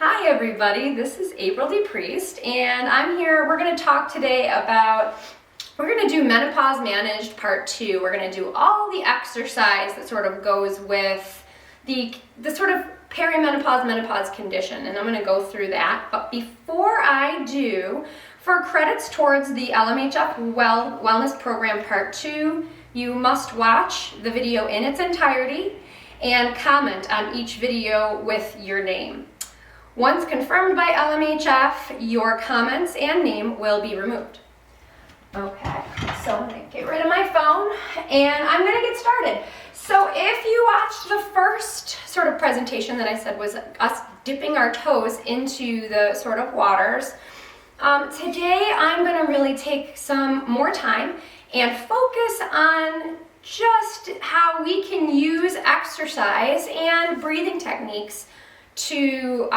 Hi everybody, this is April DePriest and I'm here. We're going to talk today about, we're going to do Menopause Managed Part 2. We're going to do all the exercise that sort of goes with the sort of perimenopause, menopause condition, and I'm going to go through that. But before I do, for credits towards the LMHF Wellness Program Part 2, you must watch the video in its entirety and comment on each video with your name. Once confirmed by LMHF, your comments and name will be removed. Okay, so I'm going to get rid of my phone and I'm going to get started. So if you watched the first sort of presentation that I said was us dipping our toes into the sort of waters, today I'm going to really take some more time and focus on just how we can use exercise and breathing techniques to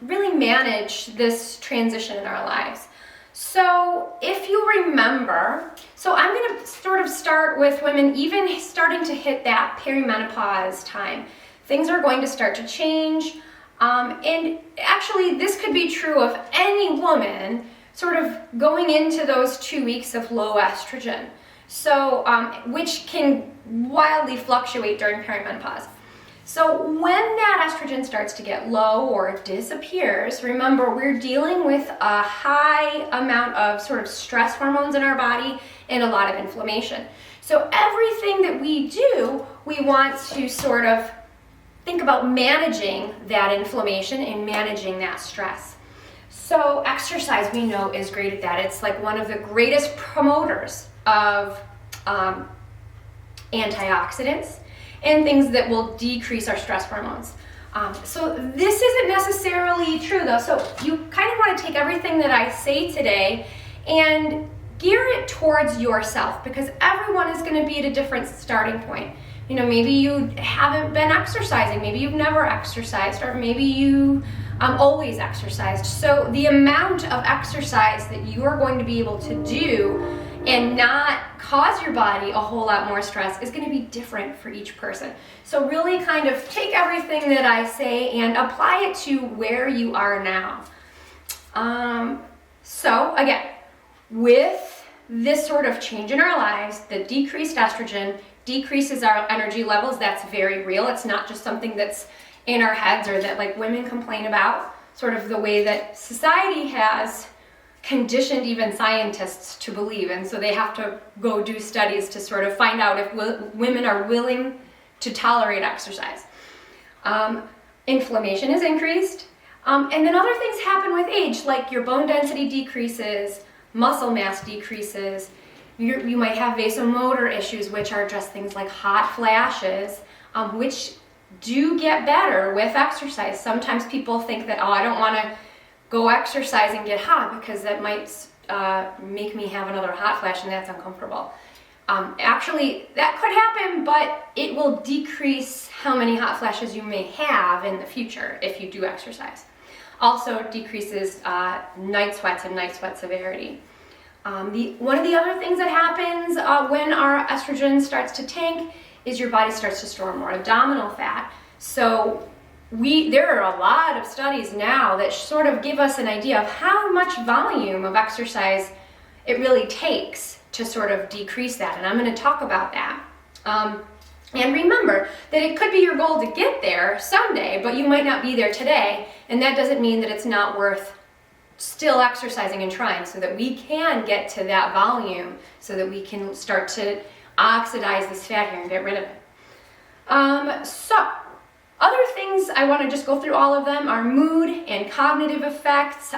really manage this transition in our lives. So if you remember, so I'm going to sort of start with women even starting to hit that perimenopause time. Things are going to start to change, and actually this could be true of any woman sort of going into those 2 weeks of low estrogen, so which can wildly fluctuate during perimenopause. So when that estrogen starts to get low or disappears, remember we're dealing with a high amount of sort of stress hormones in our body and a lot of inflammation. So everything that we do, we want to sort of think about managing that inflammation and managing that stress. So exercise, we know, is great at that. It's like one of the greatest promoters of antioxidants and things that will decrease our stress hormones. So this isn't necessarily true though. So you kind of want to take everything that I say today and gear it towards yourself, because everyone is going to be at a different starting point. You know, maybe you haven't been exercising, maybe you've never exercised, or maybe you always exercised. So the amount of exercise that you are going to be able to do and not cause your body a whole lot more stress is going to be different for each person. So really kind of take everything that I say and apply it to where you are now. So again, with this sort of change in our lives, the decreased estrogen decreases our energy levels. That's very real. It's not just something that's in our heads or that like women complain about, sort of the way that society has conditioned even scientists to believe, and so they have to go do studies to sort of find out if women are willing to tolerate exercise. Inflammation is increased, and then other things happen with age, like your bone density decreases, muscle mass decreases, you might have vasomotor issues, which are just things like hot flashes, which do get better with exercise. Sometimes people think that, oh, I don't want to go exercise and get hot because that might make me have another hot flash and that's uncomfortable. Actually, that could happen, but it will decrease how many hot flashes you may have in the future if you do exercise. Also decreases night sweats and night sweat severity. One of the other things that happens when our estrogen starts to tank is your body starts to store more abdominal fat. So there are a lot of studies now that sort of give us an idea of how much volume of exercise it really takes to sort of decrease that, and I'm going to talk about that. And remember that it could be your goal to get there someday, but you might not be there today, and that doesn't mean that it's not worth still exercising and trying so that we can get to that volume so that we can start to oxidize this fat here and get rid of it. So other things, I want to just go through all of them, are mood and cognitive effects,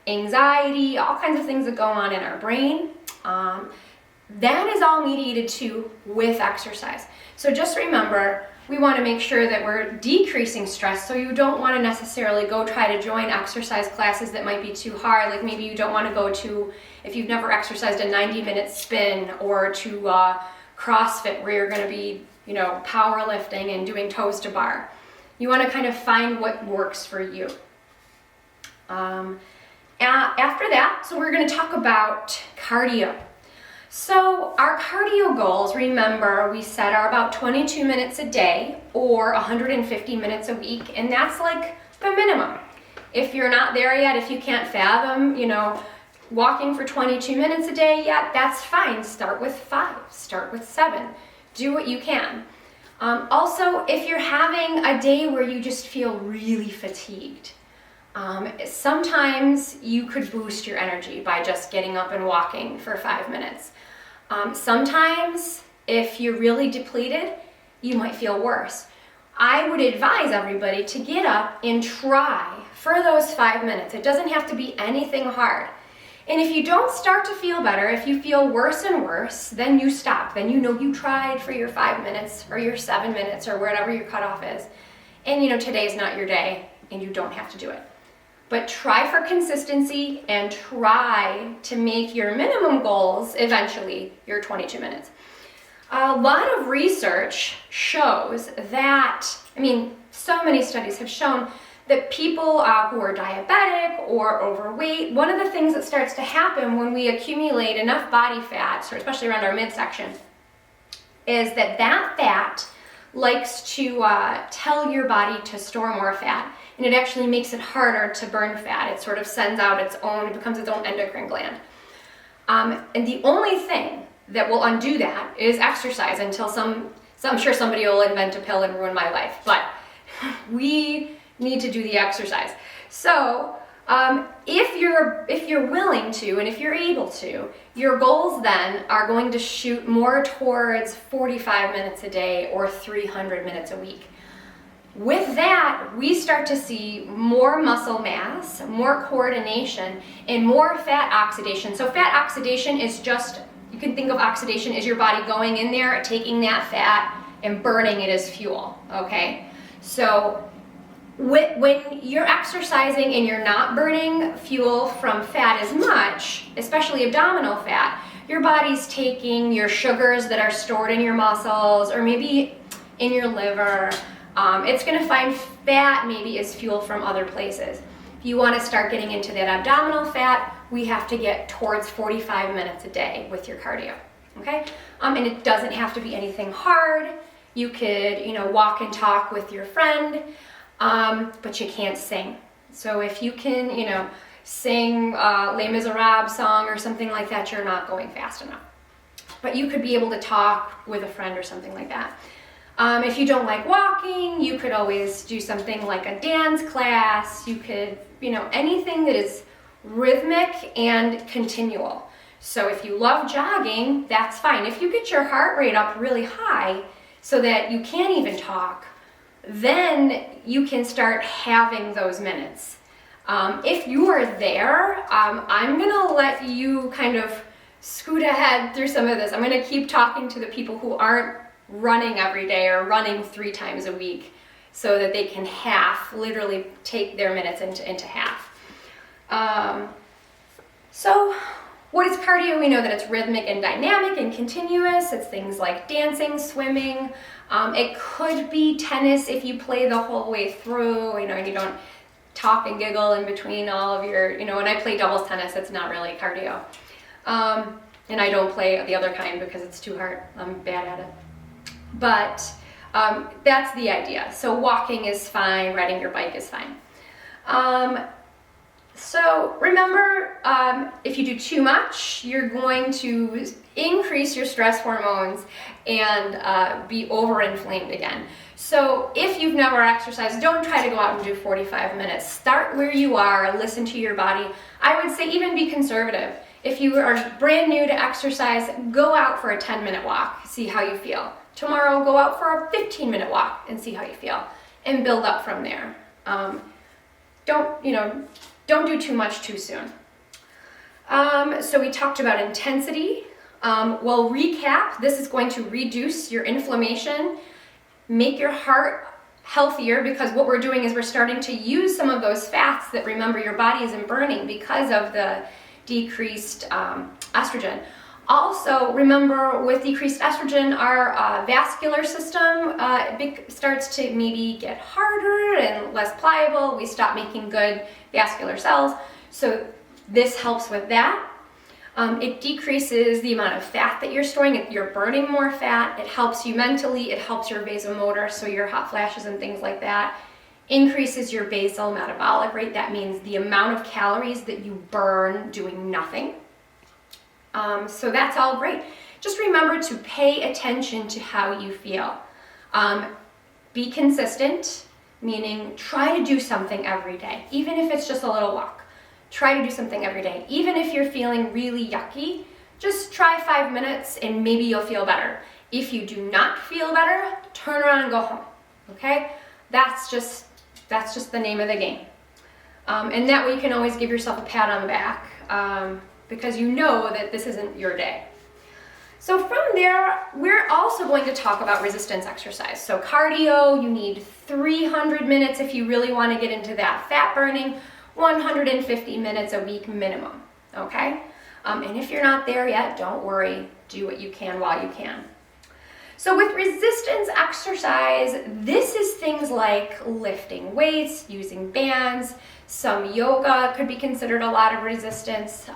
anxiety, all kinds of things that go on in our brain. That is all mediated too with exercise. So just remember, we want to make sure that we're decreasing stress, so you don't want to necessarily go try to join exercise classes that might be too hard. Like maybe you don't want to go to, if you've never exercised, a 90-minute spin, or to CrossFit where you're going to be, you know, powerlifting and doing toes to bar. You want to kind of find what works for you. After that, so we're going to talk about cardio. So our cardio goals, remember, we said are about 22 minutes a day or 150 minutes a week, and that's like the minimum. If you're not there yet, if you can't fathom, walking for 22 minutes a day yet, that's fine. Start with 5, start with 7. Do what you can. Also, if you're having a day where you just feel really fatigued, sometimes you could boost your energy by just getting up and walking for 5 minutes. Sometimes, if you're really depleted, you might feel worse. I would advise everybody to get up and try for those 5 minutes. It doesn't have to be anything hard. And if you don't start to feel better, if you feel worse and worse, then you stop. Then you know you tried for your 5 minutes or your 7 minutes or whatever your cutoff is. And today's not your day and you don't have to do it. But try for consistency and try to make your minimum goals eventually your 22 minutes. A lot of research shows that, so many studies have shown that people who are diabetic or overweight, one of the things that starts to happen when we accumulate enough body fat, so especially around our midsection, is that fat likes to tell your body to store more fat, and it actually makes it harder to burn fat. It sort of sends out it becomes its own endocrine gland. And the only thing that will undo that is exercise until I'm sure somebody will invent a pill and ruin my life, but we need to do the exercise. So if you're willing to and if you're able to, your goals then are going to shoot more towards 45 minutes a day or 300 minutes a week. With that, we start to see more muscle mass, more coordination, and more fat oxidation. So fat oxidation is just, you can think of oxidation as your body going in there, taking that fat and burning it as fuel, okay? So when you're exercising and you're not burning fuel from fat as much, especially abdominal fat, your body's taking your sugars that are stored in your muscles or maybe in your liver. It's going to find fat maybe as fuel from other places. If you want to start getting into that abdominal fat, we have to get towards 45 minutes a day with your cardio, okay? And it doesn't have to be anything hard. You could, walk and talk with your friend, but you can't sing. So if you can, sing Les Miserables song or something like that, you're not going fast enough. But you could be able to talk with a friend or something like that. If you don't like walking, you could always do something like a dance class. You could, anything that is rhythmic and continual. So if you love jogging, that's fine. If you get your heart rate up really high so that you can't even talk, then you can start having those minutes. If you are there, I'm gonna let you kind of scoot ahead through some of this. I'm gonna keep talking to the people who aren't running every day or running 3 times a week so that they can literally take their minutes into half. So what is cardio? We know that it's rhythmic and dynamic and continuous. It's things like dancing, swimming. It could be tennis if you play the whole way through, and you don't talk and giggle in between all of your, when I play doubles tennis, it's not really cardio. And I don't play the other kind because it's too hard. I'm bad at it. But that's the idea. So walking is fine, riding your bike is fine. So remember, if you do too much, you're going to increase your stress hormones and be overinflamed again. So if you've never exercised, don't try to go out and do 45 minutes. Start where you are, listen to your body. I would say even be conservative. If you are brand new to exercise, go out for a 10-minute walk, see how you feel. Tomorrow, go out for a 15-minute walk and see how you feel, and build up from there. Don't do too much too soon. So we talked about intensity. We'll recap. This is going to reduce your inflammation, make your heart healthier, because what we're doing is we're starting to use some of those fats that, remember, your body isn't burning because of the decreased estrogen. Also, remember, with decreased estrogen, our vascular system starts to maybe get harder and less pliable. We stop making good vascular cells. So this helps with that. It decreases the amount of fat that you're storing. You're burning more fat. It helps you mentally. It helps your vasomotor, so your hot flashes and things like that. increases your basal metabolic rate. That means the amount of calories that you burn doing nothing. So that's all great. Just remember to pay attention to how you feel. Be consistent, meaning try to do something every day, even if it's just a little walk. Try to do something every day. Even if you're feeling really yucky, just try 5 minutes and maybe you'll feel better. If you do not feel better, turn around and go home, okay? That's just the name of the game. And that way you can always give yourself a pat on the back because you know that this isn't your day. So from there, we're also going to talk about resistance exercise. So cardio, you need 300 minutes if you really want to get into that. Fat burning, 150 minutes a week minimum, okay? And if you're not there yet, don't worry. Do what you can while you can. So with resistance exercise, this is things like lifting weights, using bands. Some yoga could be considered a lot of resistance.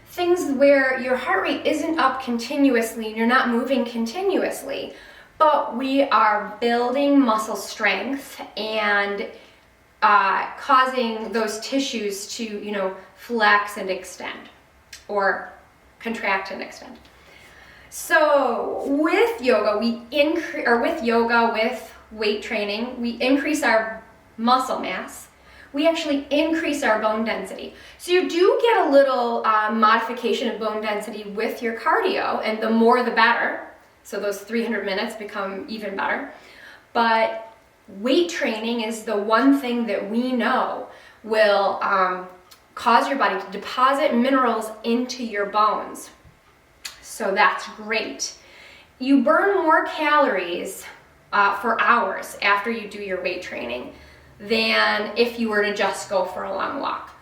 Things where your heart rate isn't up continuously and you're not moving continuously, but we are building muscle strength and causing those tissues to, flex and extend or contract and extend. So with yoga, with weight training, we increase our muscle mass. We actually increase our bone density. So you do get a little modification of bone density with your cardio, and the more the better. So those 300 minutes become even better. But weight training is the one thing that we know will cause your body to deposit minerals into your bones. So that's great. You burn more calories for hours after you do your weight training than if you were to just go for a long walk.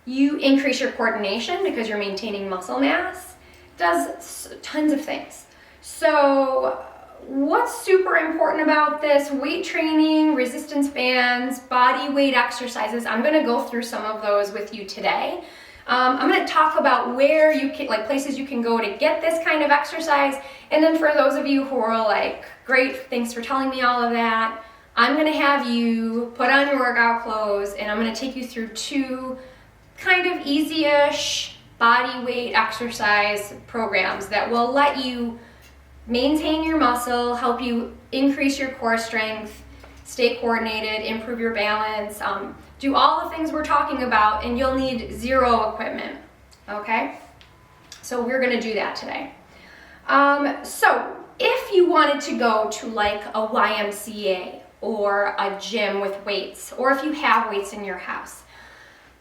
You increase your coordination because you're maintaining muscle mass. Does tons of things. So what's super important about this? Weight training, resistance bands, body weight exercises. I'm going to go through some of those with you today. I'm going to talk about where you can, places you can go to get this kind of exercise. And then for those of you who are like, great, thanks for telling me all of that, I'm going to have you put on your workout clothes and I'm going to take you through 2 kind of easy-ish body weight exercise programs that will let you maintain your muscle, help you increase your core strength, stay coordinated, improve your balance, do all the things we're talking about, and you'll need 0 equipment, okay? So we're gonna do that today. So if you wanted to go to like a YMCA or a gym with weights, or if you have weights in your house,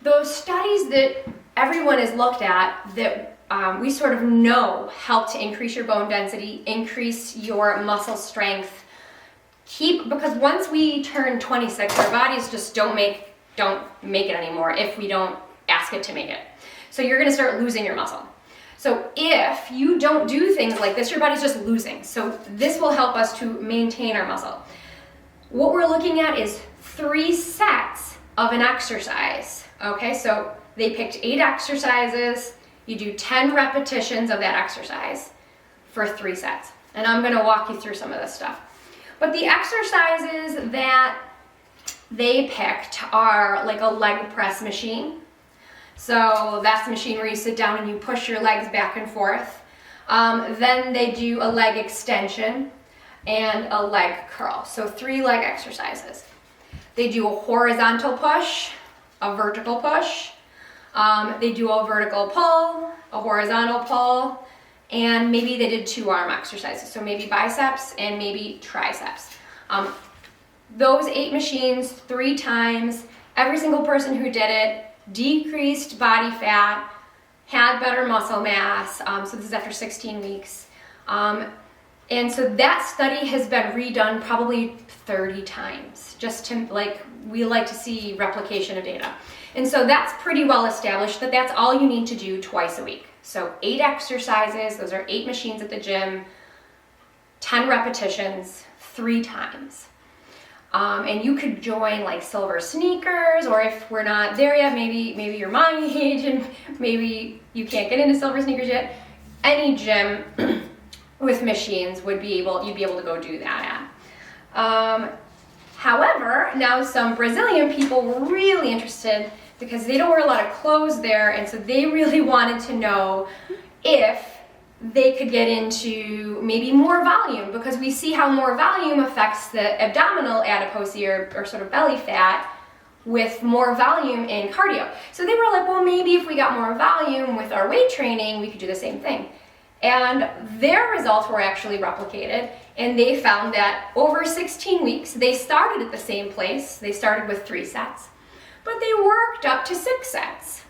those studies that everyone has looked at that we sort of know help to increase your bone density, increase your muscle strength, because once we turn 26, our bodies just don't make it anymore if we don't ask it to make it. So you're gonna start losing your muscle. So if you don't do things like this, your body's just losing. So this will help us to maintain our muscle. What we're looking at is 3 sets of an exercise. Okay, so they picked 8 exercises. You do 10 repetitions of that exercise for 3 sets. And I'm gonna walk you through some of this stuff. But the exercises that they picked are like a leg press machine. So that's the machine where you sit down and you push your legs back and forth. Then they do a leg extension and a leg curl. So 3 leg exercises. They do a horizontal push, a vertical push. They do a vertical pull, a horizontal pull, and maybe they did 2 arm exercises. So maybe biceps and maybe triceps. Those 8 machines, 3 times, every single person who did it decreased body fat, had better muscle mass. So this is after 16 weeks. And so that study has been redone probably 30 times, just to we like to see replication of data. And so that's pretty well established that that's all you need to do twice a week. So 8 exercises, those are 8 machines at the gym, 10 repetitions, 3 times. And you could join like Silver Sneakers, or if we're not there yet, maybe you're my age and maybe you can't get into Silver Sneakers yet. Any gym with machines you'd be able to go do that at. However, now some Brazilian people were really interested because they don't wear a lot of clothes there, and so they really wanted to know if they could get into maybe more volume, because we see how more volume affects the abdominal adiposity or sort of belly fat with more volume in cardio. So they were like, well, maybe if we got more volume with our weight training, we could do the same thing. And their results were actually replicated, and they found that over 16 weeks, they started at the same place. They started with 3 sets, but they worked up to 6 sets.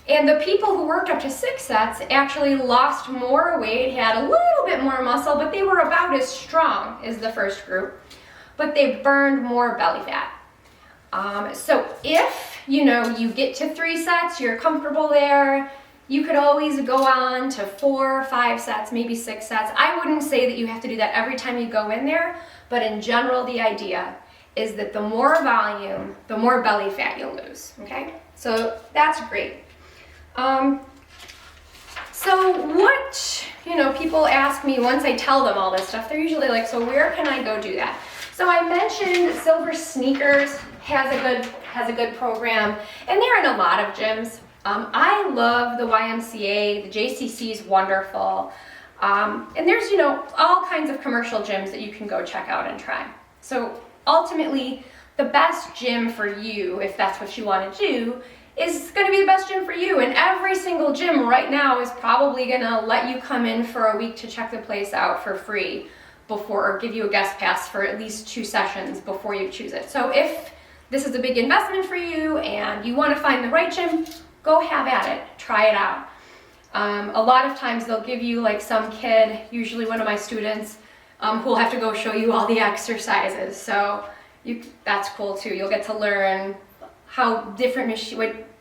And the people who worked up to 6 sets actually lost more weight, had a little bit more muscle, but they were about as strong as the first group, but they burned more belly fat. So if, you get to 3 sets, you're comfortable there, you could always go on to 4 or 5 sets, maybe 6 sets. I wouldn't say that you have to do that every time you go in there, but in general, the idea is that the more volume, the more belly fat you'll lose, okay? So that's great. So what, people ask me once I tell them all this stuff, they're usually like, so where can I go do that? So I mentioned Silver Sneakers has a good program, and they're in a lot of gyms. I love the YMCA, the JCC is wonderful, and there's, all kinds of commercial gyms that you can go check out and try. So ultimately, the best gym for you, if that's what you want to do, is going to be the best gym for you, and every single gym right now is probably going to let you come in for a week to check the place out for free or give you a guest pass for at least 2 sessions before you choose it. So if this is a big investment for you and you want to find the right gym, go have at it, try it out. A lot of times they'll give you like some kid, usually one of my students, who'll have to go show you all the exercises. So that's cool too. You'll get to learn how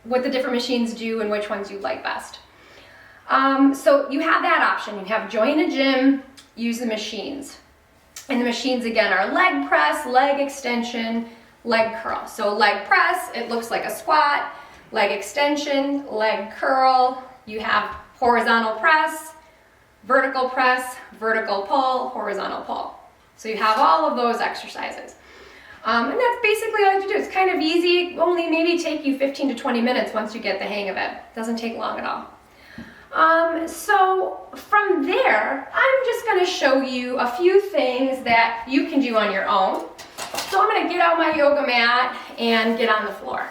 what the different machines do and which ones you like best. So you have that option. You have join a gym, use the machines. And the machines again are leg press, leg extension, leg curl. So leg press, it looks like a squat. Leg extension, leg curl. You have horizontal press, vertical pull, horizontal pull. So you have all of those exercises. And that's basically all you have to do. It's kind of easy, only maybe take you 15 to 20 minutes once you get the hang of it. It doesn't take long at all. So from there, I'm just going to show you a few things that you can do on your own. So I'm going to get out my yoga mat and get on the floor.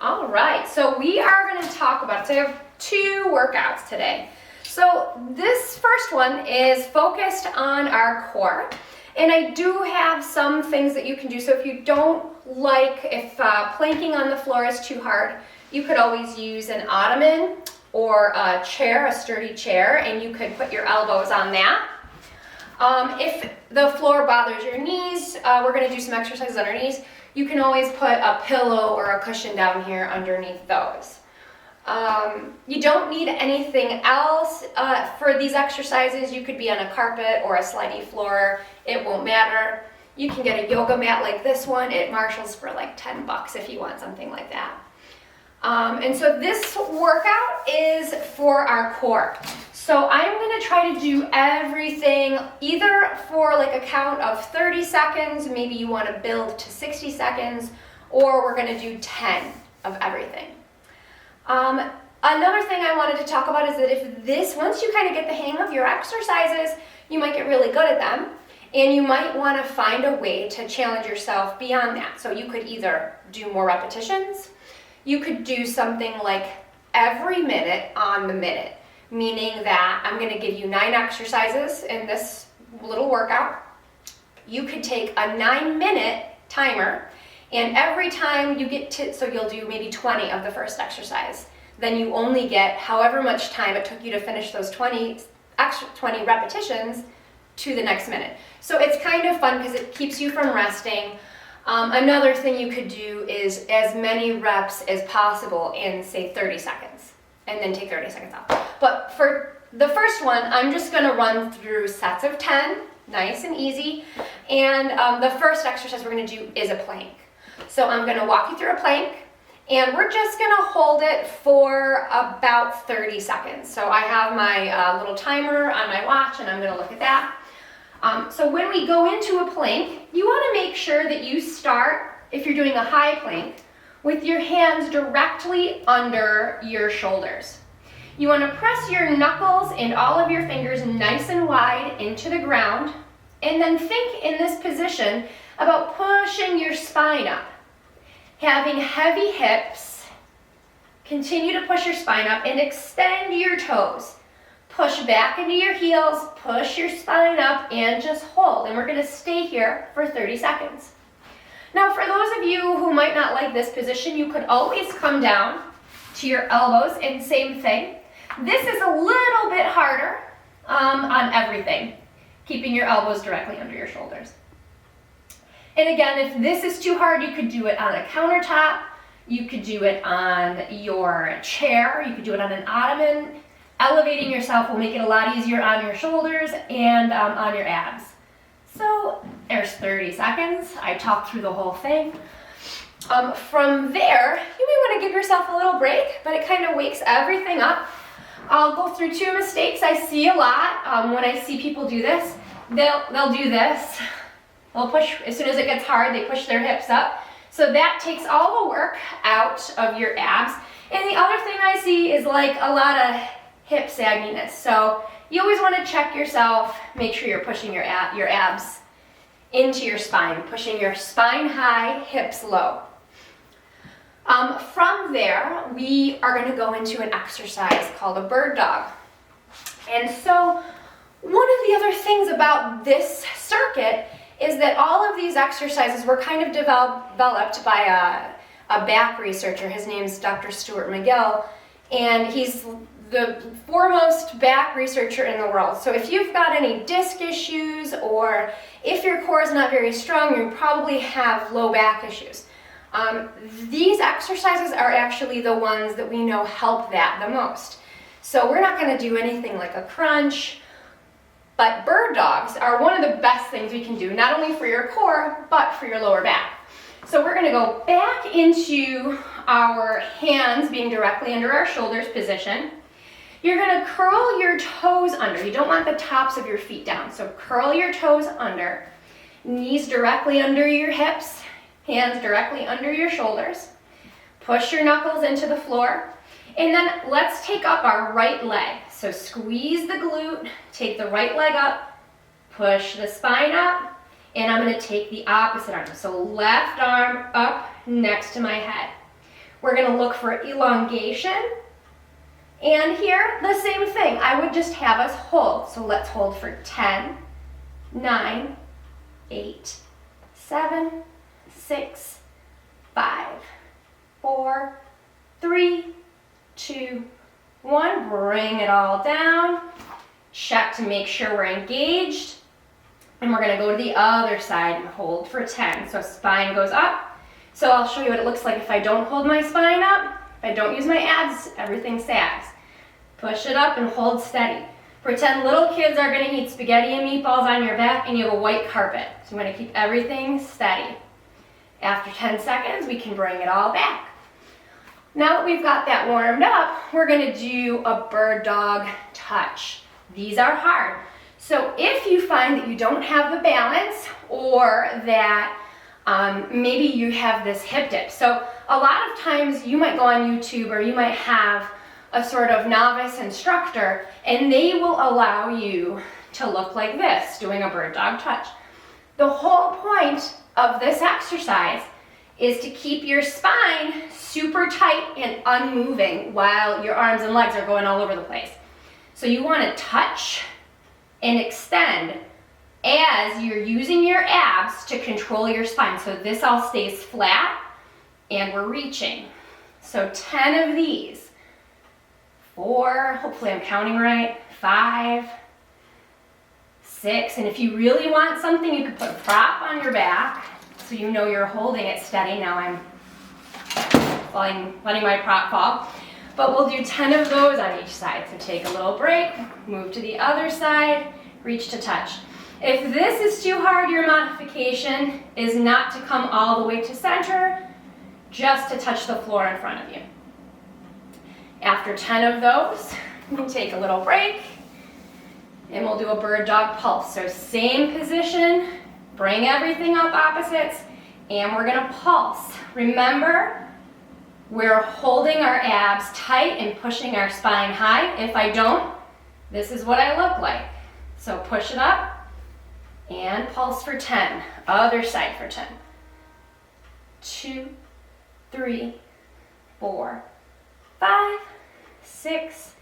All right, so we are going to talk about, so I have 2 workouts today. So this first one is focused on our core. And I do have some things that you can do. So if you don't if planking on the floor is too hard, you could always use an ottoman or a chair, a sturdy chair, and you could put your elbows on that. If the floor bothers your knees, we're going to do some exercises on our knees. You can always put a pillow or a cushion down here underneath those. You don't need anything else for these exercises. You could be on a carpet or a slidey floor. It won't matter. You can get a yoga mat like this one at Marshall's for like $10 if you want something like that. And so this workout is for our core. So I'm going to try to do everything either for like a count of 30 seconds, maybe you want to build to 60 seconds, or we're going to do 10 of everything. Another thing I wanted to talk about is that once you kind of get the hang of your exercises, you might get really good at them, and you might want to find a way to challenge yourself beyond that. So you could either do more repetitions, you could do something like every minute on the minute, meaning that I'm going to give you 9 exercises in this little workout. You could take a 9-minute timer, and every time you get to, so you'll do maybe 20 of the first exercise, then you only get however much time it took you to finish those 20 repetitions to the next minute. So it's kind of fun because it keeps you from resting. Another thing you could do is as many reps as possible in, say, 30 seconds, and then take 30 seconds off. But for the first one, I'm just going to run through sets of 10, nice and easy. And the first exercise we're going to do is a plank. So I'm going to walk you through a plank, and we're just going to hold it for about 30 seconds. So I have my little timer on my watch, and I'm going to look at that. So when we go into a plank, you want to make sure that you start, if you're doing a high plank, with your hands directly under your shoulders. You want to press your knuckles and all of your fingers nice and wide into the ground, and then think in this position about pushing your spine up. Having heavy hips, continue to push your spine up and extend your toes. Push back into your heels, push your spine up, and just hold. And we're going to stay here for 30 seconds. Now, for those of you who might not like this position, you could always come down to your elbows and same thing. This is a little bit harder on everything, keeping your elbows directly under your shoulders. And again, if this is too hard, you could do it on a countertop, you could do it on your chair, you could do it on an ottoman. Elevating yourself will make it a lot easier on your shoulders and on your abs. So there's 30 seconds. I talked through the whole thing. From there, you may want to give yourself a little break, but it kind of wakes everything up. I'll go through two mistakes I see a lot when I see people do this. They'll do this. They'll push, as soon as it gets hard, they push their hips up. So that takes all the work out of your abs. And the other thing I see is like a lot of hip sagginess. So you always want to check yourself, make sure you're pushing your abs into your spine, pushing your spine high, hips low. From there, we are going to go into an exercise called a bird dog. And so one of the other things about this circuit is that all of these exercises were kind of developed by a back researcher. His name's Dr. Stuart McGill, and he's the foremost back researcher in the world. So if you've got any disc issues or if your core is not very strong, you probably have low back issues. These exercises are actually the ones that we know help that the most. So we're not going to do anything like a crunch, but bird dogs are one of the best things we can do, not only for your core, but for your lower back. So we're going to go back into our hands being directly under our shoulders position. You're going to curl your toes under. You don't want the tops of your feet down. So curl your toes under. Knees directly under your hips. Hands directly under your shoulders. Push your knuckles into the floor. And then let's take up our right leg. So squeeze the glute, take the right leg up, push the spine up, and I'm going to take the opposite arm. So left arm up next to my head. We're going to look for elongation. And here, the same thing. I would just have us hold. So let's hold for 10, 9, 8, 7, 6, 5, 4, 3, 2, 1. Bring it all down. Check to make sure we're engaged. And we're going to go to the other side and hold for 10. So spine goes up. So I'll show you what it looks like if I don't hold my spine up. If I don't use my abs, everything sags. Push it up and hold steady. Pretend little kids are going to eat spaghetti and meatballs on your back and you have a white carpet. So you want to keep everything steady. After 10 seconds, we can bring it all back. Now that we've got that warmed up, we're going to do a bird dog touch. These are hard. So if you find that you don't have the balance or that maybe you have this hip dip. So a lot of times you might go on YouTube or you might have a sort of novice instructor and they will allow you to look like this, doing a bird dog touch. The whole point of this exercise is to keep your spine super tight and unmoving while your arms and legs are going all over the place. So you want to touch and extend as you're using your abs to control your spine. So this all stays flat and we're reaching. So 10 of these. 4, hopefully I'm counting right, 5, 6, and if you really want something, you could put a prop on your back so you know you're holding it steady. Now I'm letting my prop fall. But we'll do 10 of those on each side. So take a little break, move to the other side, reach to touch. If this is too hard, your modification is not to come all the way to center, just to touch the floor in front of you. After 10 of those, we can take a little break and we'll do a bird dog pulse. So same position, Bring everything up opposites, and we're gonna pulse. Remember, we're holding our abs tight and pushing our spine high. If I don't, this is what I look like. So push it up and pulse for 10. Other side for 10. 2, 3, 4, 5, 6,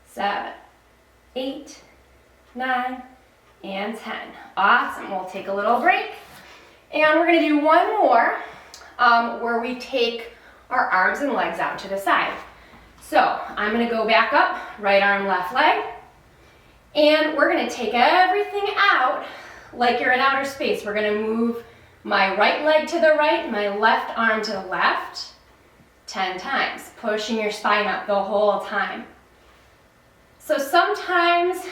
7, 8, 9, and 10. Awesome. We'll take a little break. And we're going to do one more where we take our arms and legs out to the side. So I'm going to go back up, right arm, left leg. And we're going to take everything out like you're in outer space. We're going to move my right leg to the right, my left arm to the left, 10 times, pushing your spine up the whole time. So sometimes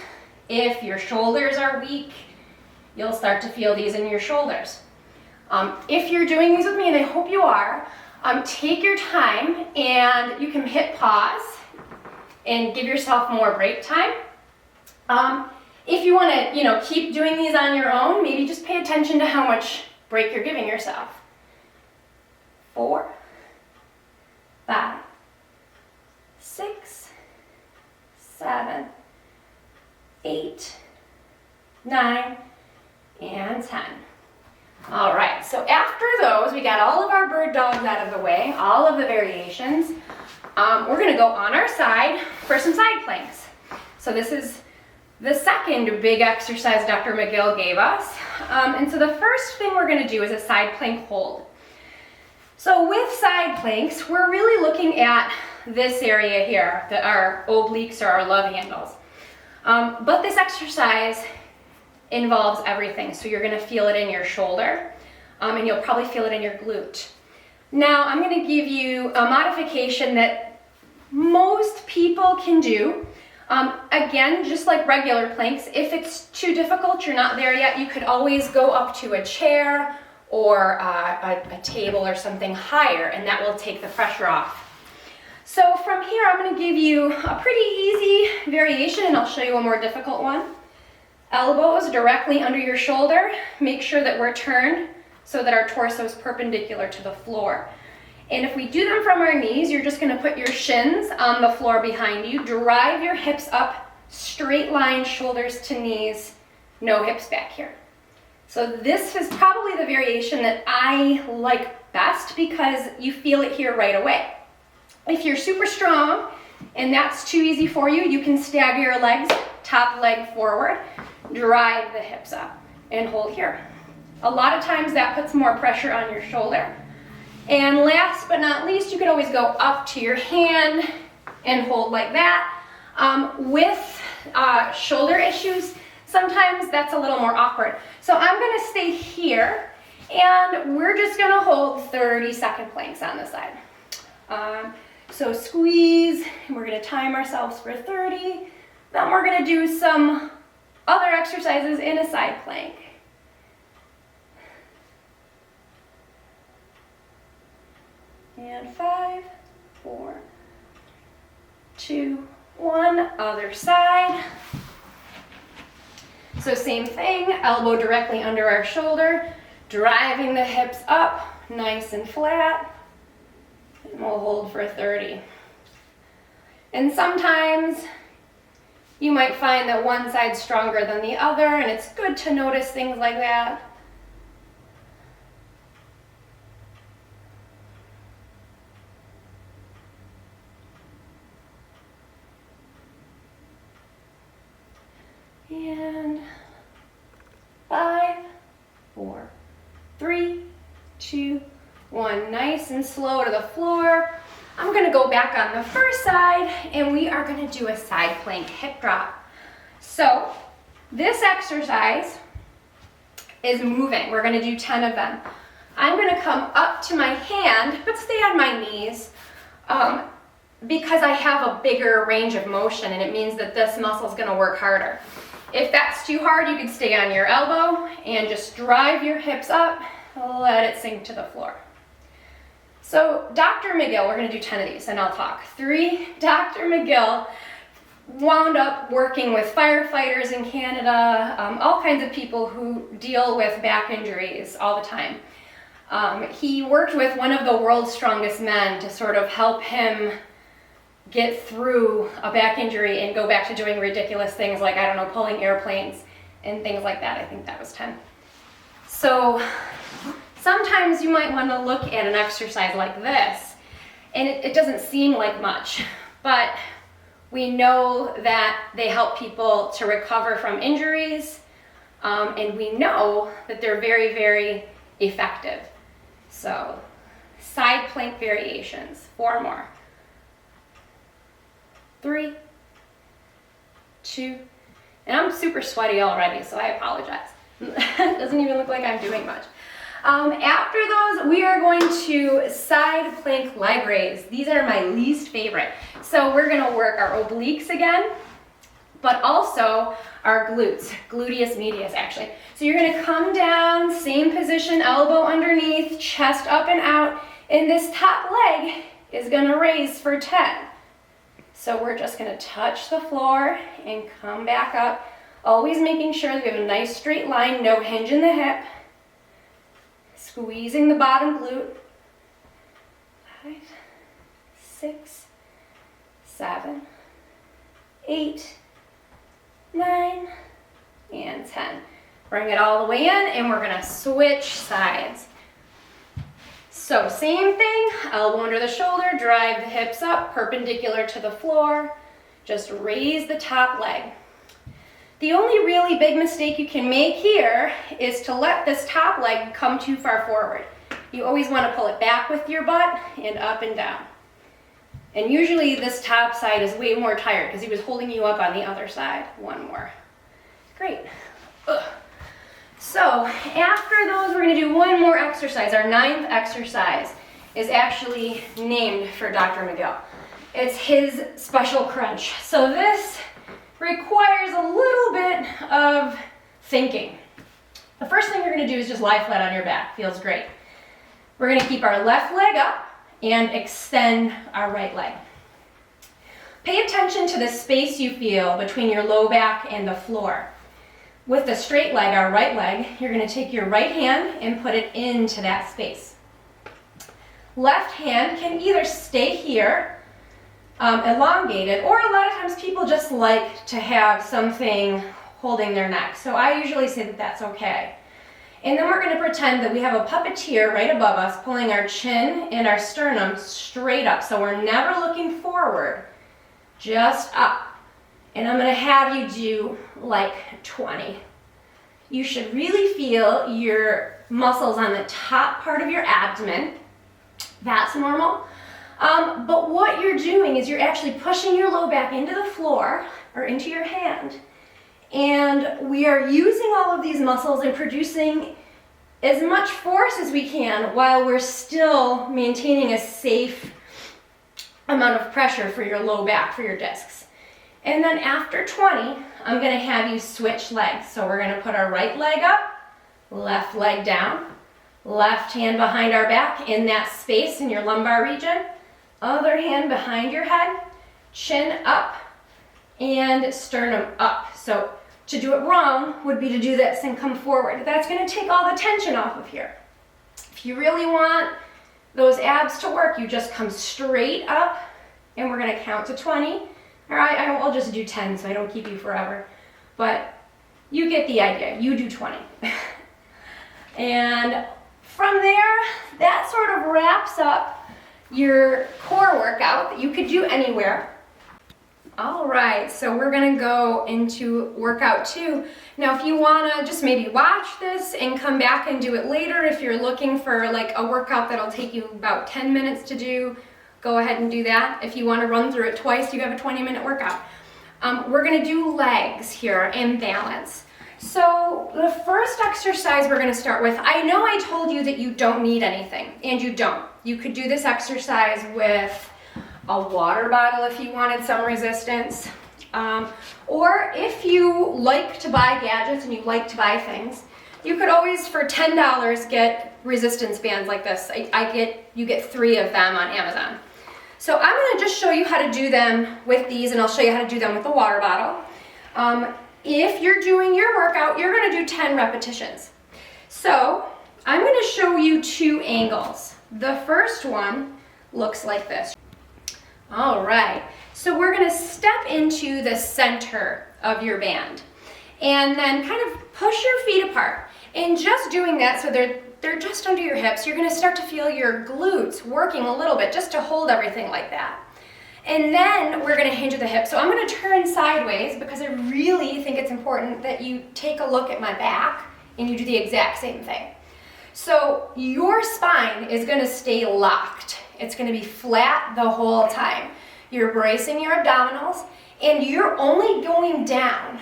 if your shoulders are weak, you'll start to feel these in your shoulders. If you're doing these with me, and I hope you are, take your time and you can hit pause and give yourself more break time. If you want to, keep doing these on your own, maybe just pay attention to how much break you're giving yourself. 4, 5, 6, 7, 8, 9, and 10. All right, so after those, we got all of our bird dogs out of the way, all of the variations. We're gonna go on our side for some side planks. So this is the second big exercise Dr. McGill gave us. And so the first thing we're gonna do is a side plank hold. So with side planks, we're really looking at this area here, our obliques or our love handles. But this exercise involves everything. So you're gonna feel it in your shoulder, and you'll probably feel it in your glute. Now I'm gonna give you a modification that most people can do. Again, just like regular planks, if it's too difficult, you're not there yet, you could always go up to a chair or a table or something higher, and that will take the pressure off. So from here, I'm going to give you a pretty easy variation, and I'll show you a more difficult one. Elbows directly under your shoulder. Make sure that we're turned so that our torso is perpendicular to the floor. And if we do them from our knees, you're just going to put your shins on the floor behind you. Drive your hips up, straight line, shoulders to knees, no hips back here. So this is probably the variation that I like best because you feel it here right away. If you're super strong and that's too easy for you, you can stagger your legs, top leg forward, drive the hips up, and hold here. A lot of times that puts more pressure on your shoulder. And last but not least, you could always go up to your hand and hold like that. With shoulder issues, sometimes that's a little more awkward. So I'm gonna stay here, and we're just gonna hold 30-second planks on the side. So squeeze, and we're gonna time ourselves for 30. Then we're gonna do some other exercises in a side plank. And 5, 4, 2, 1, other side. So same thing, elbow directly under our shoulder, driving the hips up, nice and flat, and we'll hold for 30. And sometimes you might find that one side's stronger than the other, and it's good to notice things like that. And 5, 4, 3, 2, 1. Nice and slow to the floor. I'm going to go back on the first side, and we are going to do a side plank hip drop. So this exercise is moving. We're going to do 10 of them. I'm going to come up to my hand, but stay on my knees because I have a bigger range of motion, and it means that this muscle is going to work harder. If that's too hard, you can stay on your elbow and just drive your hips up, let it sink to the floor. So Dr. McGill, we're going to do 10 of these, and I'll talk. 3, Dr. McGill wound up working with firefighters in Canada, all kinds of people who deal with back injuries all the time. He worked with one of the world's strongest men to sort of help him get through a back injury and go back to doing ridiculous things like, I don't know, pulling airplanes and things like that. I think that was 10. So sometimes you might want to look at an exercise like this, and it doesn't seem like much, but we know that they help people to recover from injuries, and we know that they're very, very effective. So, side plank variations, 4 more. 3, 2, and I'm super sweaty already, so I apologize. It doesn't even look like I'm doing much. After those, we are going to side plank leg raise. These are my least favorite. So we're gonna work our obliques again, but also our glutes, gluteus medius actually. So you're gonna come down, same position, elbow underneath, chest up and out, and this top leg is gonna raise for 10. So we're just gonna touch the floor and come back up, always making sure that we have a nice straight line, no hinge in the hip. Squeezing the bottom glute. 5, 6, 7, 8, 9, and 10. Bring it all the way in, and we're gonna switch sides. So same thing, elbow under the shoulder, drive the hips up, perpendicular to the floor. Just raise the top leg. The only really big mistake you can make here is to let this top leg come too far forward. You always want to pull it back with your butt and up and down. And usually this top side is way more tired because he was holding you up on the other side. 1 more. Great. Ugh. So after those, we're going to do 1 more exercise. Our 9th exercise is actually named for Dr. McGill. It's his special crunch. So this requires a little bit of thinking. The first thing you're going to do is just lie flat on your back. Feels great. We're going to keep our left leg up and extend our right leg. Pay attention to the space you feel between your low back and the floor. With the straight leg, our right leg, you're going to take your right hand and put it into that space. Left hand can either stay here, elongated, or a lot of times people just like to have something holding their neck. So I usually say that that's okay. And then we're going to pretend that we have a puppeteer right above us pulling our chin and our sternum straight up. So we're never looking forward, just up. And I'm going to have you do like 20. You should really feel your muscles on the top part of your abdomen. That's normal. But what you're doing is you're actually pushing your low back into the floor or into your hand. And we are using all of these muscles and producing as much force as we can while we're still maintaining a safe amount of pressure for your low back, for your discs. And then after 20, I'm going to have you switch legs. So we're going to put our right leg up, left leg down, left hand behind our back in that space in your lumbar region. Other hand behind your head, chin up, and sternum up. So to do it wrong would be to do this and come forward. That's going to take all the tension off of here. If you really want those abs to work, you just come straight up, and we're going to count to 20. Or I'll just do 10 so I don't keep you forever. But you get the idea. You do 20. And from there, that sort of wraps up your core workout that you could do anywhere. All right, so we're gonna go into workout 2. Now, if you wanna just maybe watch this and come back and do it later, if you're looking for like a workout that'll take you about 10 minutes to do, go ahead and do that. If you wanna run through it twice, you have a 20-minute workout. We're gonna do legs here and balance. So the first exercise we're going to start with, I know I told you that you don't need anything, and you don't. You could do this exercise with a water bottle if you wanted some resistance, or if you like to buy gadgets and you like to buy things, you could always, for $10, get resistance bands like this. You get 3 of them on Amazon. So I'm gonna just show you how to do them with these, and I'll show you how to do them with the water bottle. If you're doing your workout, you're gonna do 10 repetitions. So I'm gonna show you 2 angles. The first one looks like this. All right, so we're gonna step into the center of your band and then kind of push your feet apart. And just doing that, so they're just under your hips, you're gonna start to feel your glutes working a little bit just to hold everything like that. And then we're gonna hinge at the hip. So I'm gonna turn sideways because I really think it's important that you take a look at my back and you do the exact same thing. So your spine is gonna stay locked. It's gonna be flat the whole time. You're bracing your abdominals, and you're only going down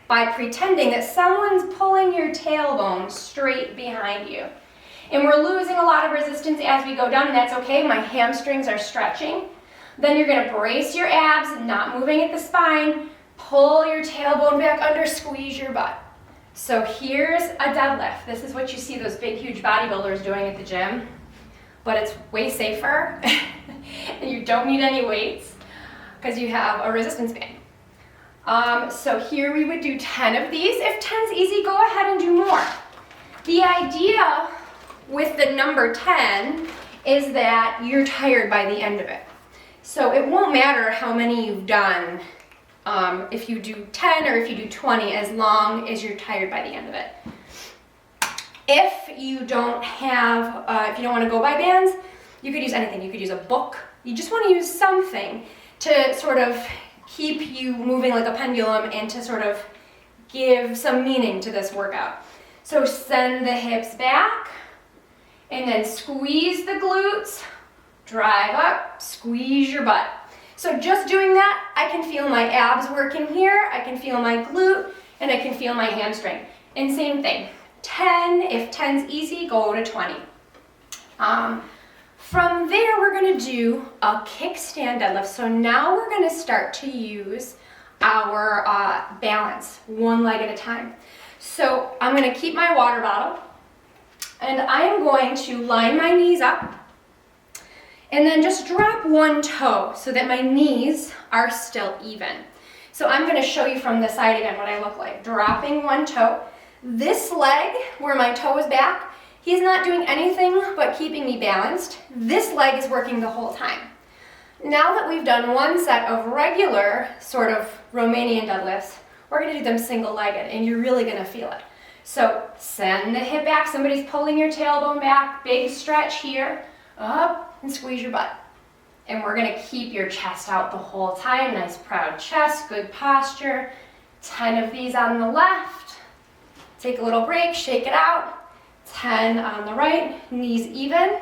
by pretending that someone's pulling your tailbone straight behind you. And we're losing a lot of resistance as we go down, and that's okay. My hamstrings are stretching. Then you're gonna brace your abs, not moving at the spine, pull your tailbone back under, squeeze your butt. So here's a deadlift. This is what you see those big, huge bodybuilders doing at the gym, but it's way safer, and you don't need any weights because you have a resistance band. So here we would do 10 of these. If 10's easy, go ahead and do more. The idea with the number 10 is that you're tired by the end of it. So it won't matter how many you've done, if you do 10 or if you do 20, as long as you're tired by the end of it. If you don't have, if you don't want to go by bands, you could use anything. You could use a book. You just want to use something to sort of keep you moving like a pendulum and to sort of give some meaning to this workout. So send the hips back and then squeeze the glutes, drive up, squeeze your butt. So just doing that, I can feel my abs working here, I can feel my glute, and I can feel my hamstring. And same thing, 10, if 10's easy, go to 20. From there, we're gonna do a kickstand deadlift. So now we're gonna start to use our balance, one leg at a time. So I'm gonna keep my water bottle, and I am going to line my knees up, and then just drop one toe so that my knees are still even. So I'm gonna show you from the side again what I look like. Dropping one toe. This leg, where my toe is back, he's not doing anything but keeping me balanced. This leg is working the whole time. Now that we've done one set of regular sort of Romanian deadlifts, we're gonna do them single-legged, and you're really gonna feel it. So send the hip back, somebody's pulling your tailbone back, big stretch here, up, and squeeze your butt. And we're gonna keep your chest out the whole time. Nice proud chest, good posture. 10 of these on the left. Take a little break, shake it out. 10 on the right, knees even.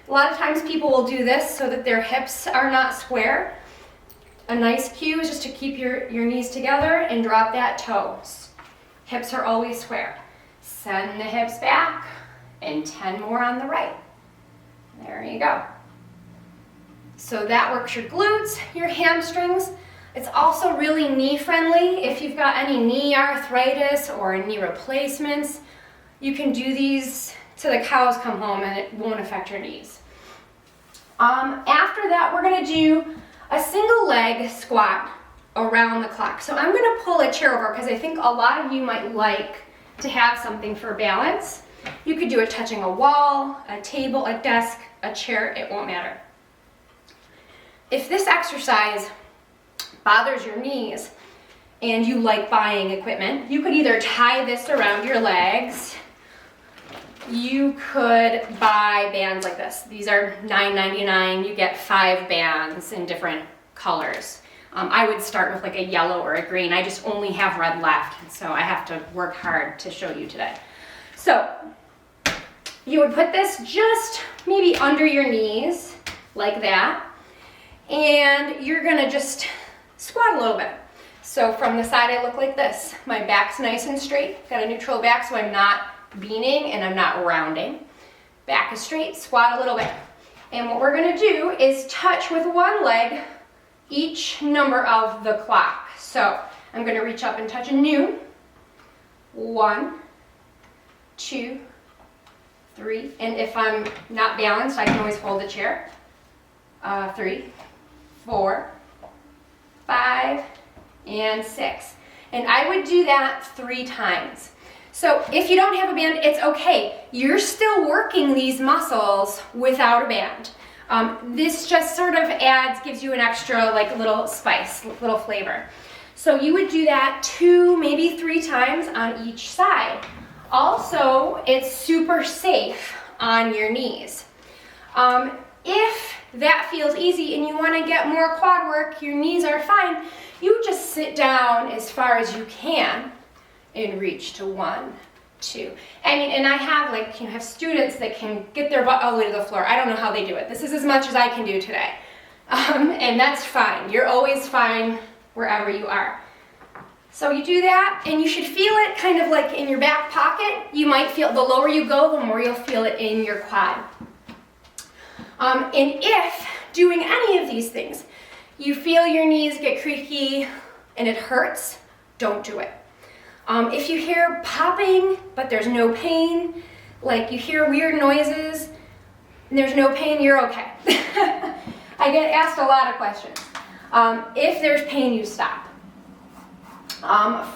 A lot of times people will do this so that their hips are not square. A nice cue is just to keep your knees together and drop that toe. Hips are always square. Send the hips back, and 10 more on the right. There you go. So that works your glutes, your hamstrings. It's also really knee friendly. If you've got any knee arthritis or knee replacements, you can do these till the cows come home and it won't affect your knees. After that, we're gonna do a single leg squat around the clock. So I'm gonna pull a chair over because I think a lot of you might like to have something for balance. You could do it touching a wall, a table, a desk, a chair, it won't matter. If this exercise bothers your knees and you like buying equipment, you could either tie this around your legs. You could buy bands like this. These are $9.99. You get 5 bands in different colors. I would start with like a yellow or a green. I just only have red left, so I have to work hard to show you today. So you would put this just maybe under your knees like that, and you're gonna just squat a little bit. So from the side I look like this. My back's nice and straight, got a neutral back so I'm not beaning and I'm not rounding. Back is straight, squat a little bit. And what we're gonna do is touch with one leg each number of the clock. So I'm gonna reach up and touch a noon. 1, 2, 3, and if I'm not balanced, I can always hold the chair. 3, 4, 5, and 6. And I would do that 3 times. So if you don't have a band, it's okay. You're still working these muscles without a band. This just sort of gives you an extra like little spice, little flavor. So you would do that 2, maybe 3 times on each side. Also, it's super safe on your knees. If that feels easy and you want to get more quad work, your knees are fine, you just sit down as far as you can and reach to 1, 2. And I have students that can get their butt all the way to the floor. I don't know how they do it. This is as much as I can do today. And that's fine. You're always fine wherever you are. So you do that, and you should feel it kind of like in your back pocket. You might feel, the lower you go, the more you'll feel it in your quad. And if doing any of these things, you feel your knees get creaky and it hurts, don't do it. If you hear popping, but there's no pain, like you hear weird noises and there's no pain, you're okay. I get asked a lot of questions. If there's pain, you stop.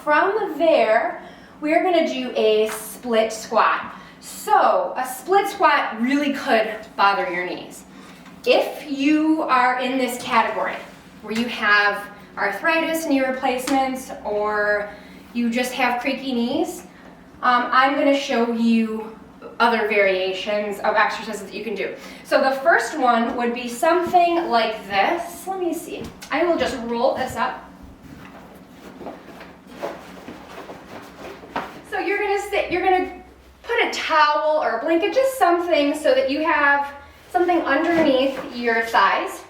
From there, we're gonna do a split squat. So a split squat really could bother your knees. If you are in this category where you have arthritis, knee replacements, or you just have creaky knees, I'm going to show you other variations of exercises that you can do. So the first one would be something like this. Let me see. I will just roll this up. So you're going to sit, you're going to put a towel or a blanket, just something so that you have something underneath your thighs.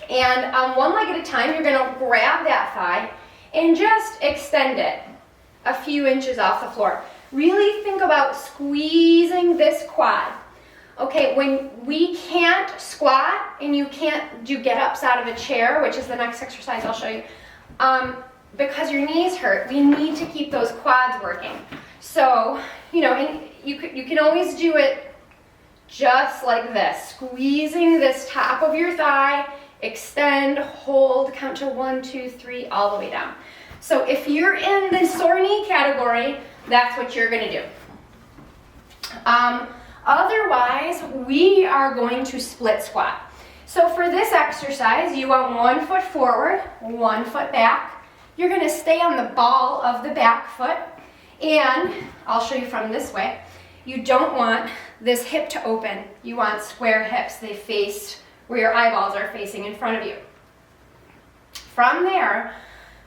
And one leg at a time, you're going to grab that thigh and just extend it a few inches off the floor. Really think about squeezing this quad. Okay, when we can't squat and you can't do get-ups out of a chair, which is the next exercise I'll show you, because your knees hurt, we need to keep those quads working. So, and you can always do it just like this, squeezing this top of your thigh, extend, hold, count to 1, 2, 3, all the way down. So if you're in the sore knee category, that's what you're gonna do. Otherwise, we are going to split squat. So for this exercise, you want 1 foot forward, 1 foot back. You're gonna stay on the ball of the back foot, and I'll show you from this way. You don't want this hip to open. You want square hips. They face where your eyeballs are facing in front of you. From there,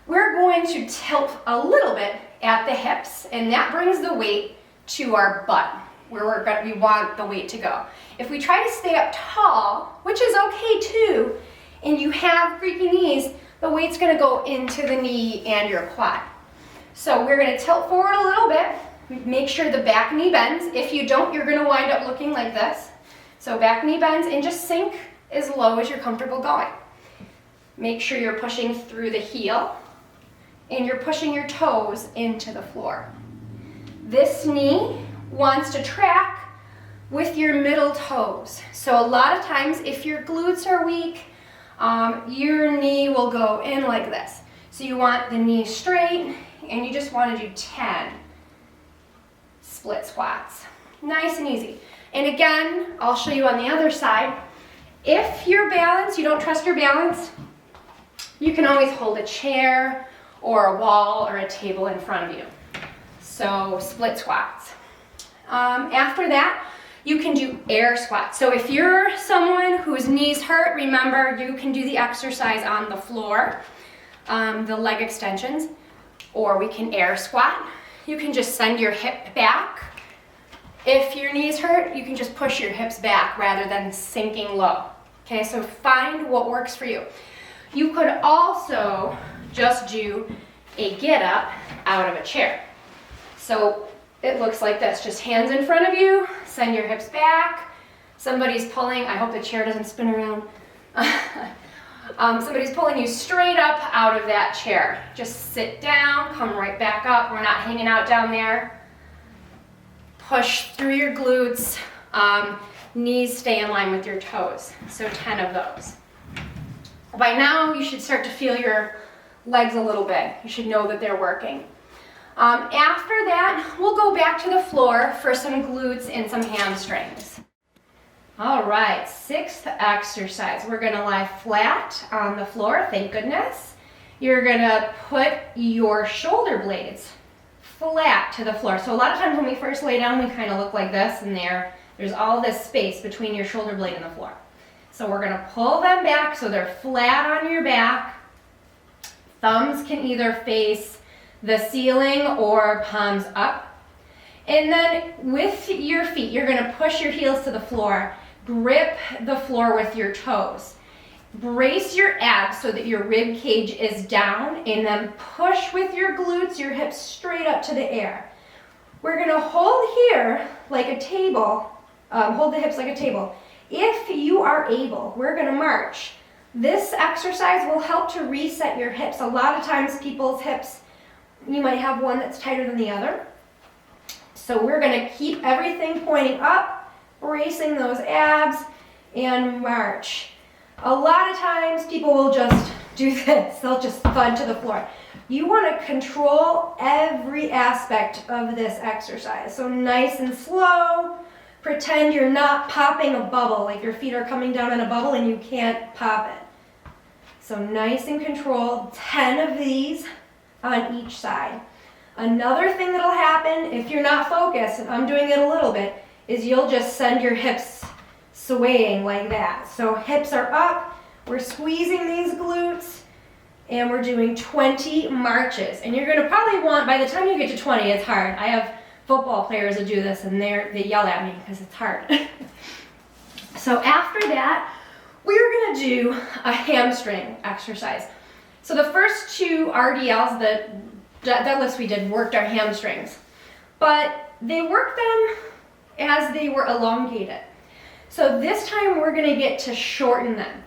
we're going to tilt a little bit at the hips, and that brings the weight to our butt, where we want the weight to go. If we try to stay up tall, which is okay too, and you have creaky knees, the weight's gonna go into the knee and your quad. So we're gonna tilt forward a little bit, make sure the back knee bends. If you don't, you're gonna wind up looking like this. So back knee bends, and just sink as low as you're comfortable going. Make sure you're pushing through the heel and you're pushing your toes into the floor. This knee wants to track with your middle toes. So a lot of times if your glutes are weak, your knee will go in like this. So you want the knee straight, and you just want to do 10 split squats. Nice and easy. And again, I'll show you on the other side. If your balance, you don't trust your balance, you can always hold a chair or a wall or a table in front of you. So split squats. After that, you can do air squats. So if you're someone whose knees hurt, remember you can do the exercise on the floor, the leg extensions, or we can air squat. You can just send your hip back. If your knees hurt, you can just push your hips back rather than sinking low. Okay, so find what works for you. You could also just do a get up out of a chair. So it looks like this, just hands in front of you, send your hips back. Somebody's pulling, I hope the chair doesn't spin around. Somebody's pulling you straight up out of that chair. Just sit down, come right back up. We're not hanging out down there. Push through your glutes. Knees stay in line with your toes. So 10 of those. By now, you should start to feel your legs a little bit. You should know that they're working. After that, we'll go back to the floor for some glutes and some hamstrings. All right, 6th exercise. We're gonna lie flat on the floor, thank goodness. You're gonna put your shoulder blades flat to the floor. So a lot of times when we first lay down, we kind of look like this, and there's all this space between your shoulder blade and the floor. So we're gonna pull them back so they're flat on your back. Thumbs can either face the ceiling or palms up. And then with your feet, you're gonna push your heels to the floor, grip the floor with your toes. Brace your abs so that your rib cage is down, and then push with your glutes, your hips straight up to the air. We're gonna hold here like a table, hold the hips like a table. If you are able, we're gonna march. This exercise will help to reset your hips. A lot of times people's hips, you might have one that's tighter than the other. So we're gonna keep everything pointing up, bracing those abs, and march. A lot of times people will just do this. They'll just thud to the floor. You wanna control every aspect of this exercise. So nice and slow. Pretend you're not popping a bubble, like your feet are coming down in a bubble and you can't pop it. So nice and controlled, 10 of these on each side. Another thing that'll happen if you're not focused, and I'm doing it a little bit, is you'll just send your hips swaying like that. So hips are up, we're squeezing these glutes, and we're doing 20 marches. And you're gonna probably want, by the time you get to 20, it's hard. I have football players that do this and they yell at me because it's hard. So after that, we're gonna do a hamstring exercise. So the first 2 RDLs, the deadlifts we did, worked our hamstrings, but they worked them as they were elongated. So this time we're gonna get to shorten them,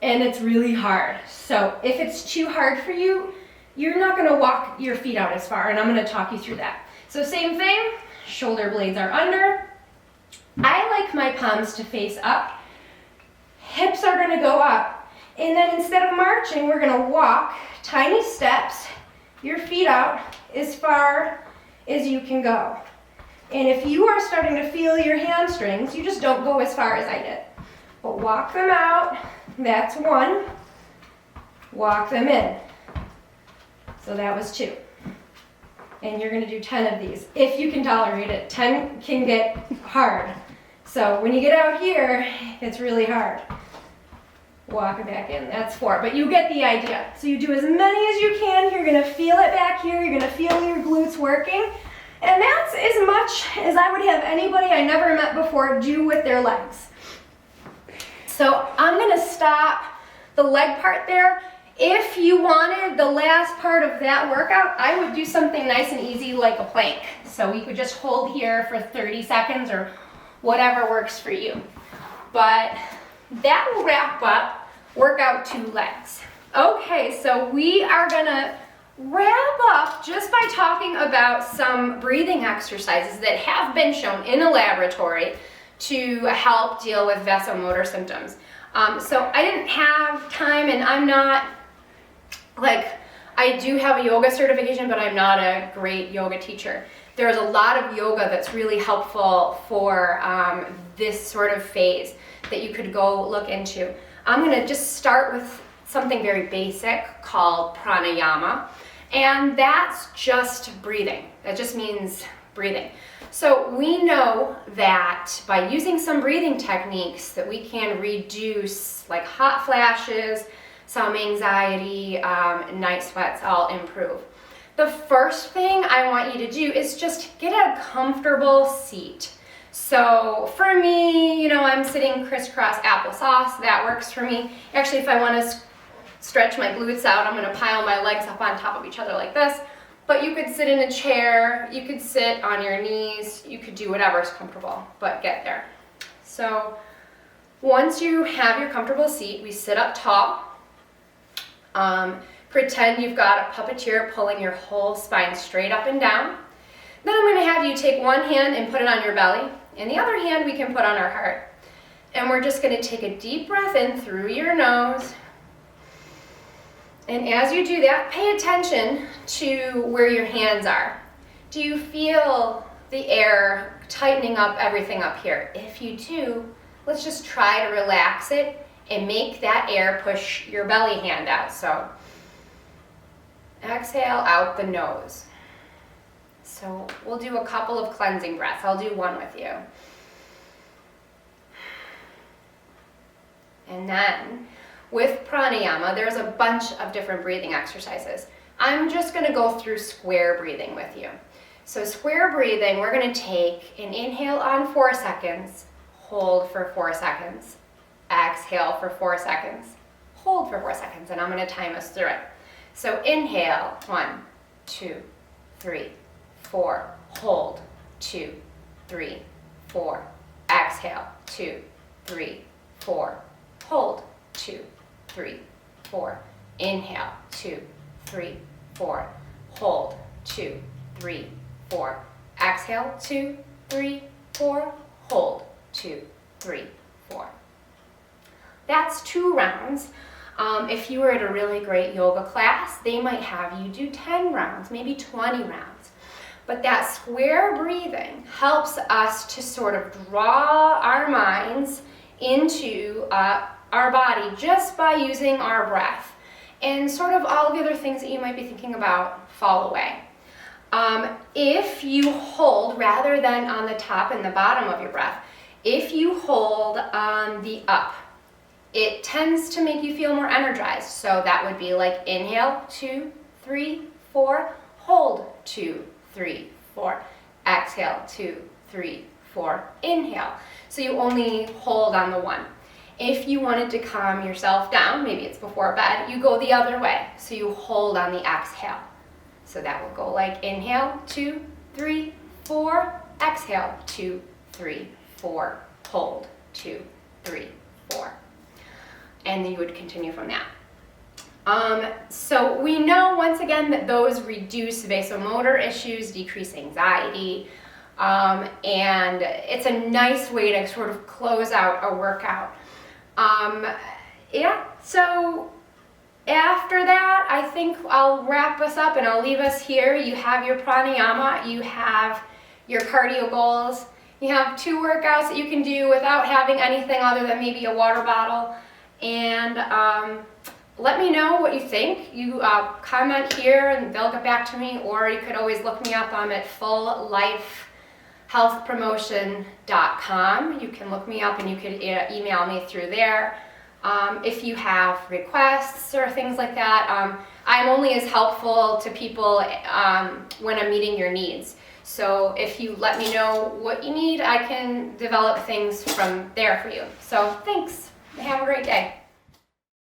and it's really hard. So if it's too hard for you, you're not gonna walk your feet out as far, and I'm gonna talk you through that. So same thing, shoulder blades are under. I like my palms to face up. Hips are gonna go up. And then instead of marching, we're gonna walk tiny steps, your feet out as far as you can go. And if you are starting to feel your hamstrings, you just don't go as far as I did. But walk them out, that's 1. Walk them in. So that was 2. And you're gonna do 10 of these, if you can tolerate it. 10 can get hard. So when you get out here, it's really hard. Walk it back in, that's 4, but you get the idea. So you do as many as you can, you're gonna feel it back here, you're gonna feel your glutes working, and that's as much as I would have anybody I never met before do with their legs. So I'm gonna stop the leg part there. If you wanted the last part of that workout, I would do something nice and easy like a plank. So we could just hold here for 30 seconds or whatever works for you. But that will wrap up workout 2 legs. Okay, so we are gonna wrap up just by talking about some breathing exercises that have been shown in a laboratory to help deal with vasomotor symptoms. So I didn't have time, and I'm not, I do have a yoga certification, but I'm not a great yoga teacher. There's a lot of yoga that's really helpful for this sort of phase that you could go look into. I'm gonna just start with something very basic called pranayama, and that's just breathing. That just means breathing. So we know that by using some breathing techniques that we can reduce like hot flashes, some anxiety, night sweats, all improve. The first thing I want you to do is just get a comfortable seat. So for me, I'm sitting crisscross applesauce. That works for me. Actually, if I want to stretch my glutes out, I'm going to pile my legs up on top of each other like this. But you could sit in a chair, you could sit on your knees, you could do whatever's comfortable, but get there. So once you have your comfortable seat, we sit up tall. Pretend you've got a puppeteer pulling your whole spine straight up and down. Then I'm going to have you take one hand and put it on your belly, and the other hand we can put on our heart. And we're just going to take a deep breath in through your nose. And as you do that, pay attention to where your hands are. Do you feel the air tightening up everything up here? If you do, let's just try to relax it and make that air push your belly hand out. So exhale out the nose. So we'll do a couple of cleansing breaths. I'll do one with you. And then with pranayama, there's a bunch of different breathing exercises. I'm just going to go through square breathing with you. So square breathing, we're going to take an inhale on 4 seconds, hold for 4 seconds, exhale for 4 seconds, hold for 4 seconds, and I'm going to time us through it. So inhale, 1, 2, 3, 4, hold, 2, 3, 4, exhale, 2, 3, 4, hold, 2, 3, 4, inhale, 2, 3, 4, hold, 2, 3, 4, exhale, 2, 3, 4, hold, 2, 3, 4. That's 2 rounds. If you were at a really great yoga class, they might have you do 10 rounds, maybe 20 rounds. But that square breathing helps us to sort of draw our minds into our body just by using our breath. And sort of all the other things that you might be thinking about fall away. If you hold, rather than on the top and the bottom of your breath, if you hold on the up, it tends to make you feel more energized. So that would be like inhale, 2, 3, 4, hold, 2, 3, 4, exhale, 2, 3, 4, inhale. So you only hold on the one. If you wanted to calm yourself down, maybe it's before bed, you go the other way. So you hold on the exhale. So that will go like inhale, 2, 3, 4, exhale, 2, 3, 4, hold, 2, 3, 4. And then you would continue from that. So we know once again that those reduce vasomotor issues, decrease anxiety, and it's a nice way to sort of close out a workout. So after that, I think I'll wrap us up and I'll leave us here. You have your pranayama, you have your cardio goals, you have 2 workouts that you can do without having anything other than maybe a water bottle. And let me know what you think. You comment here and they'll get back to me, or you could always look me up. I'm at fulllifehealthpromotion.com. You can look me up and you could email me through there. If you have requests or things like that, I'm only as helpful to people when I'm meeting your needs. So if you let me know what you need, I can develop things from there for you. So thanks. Have a great day.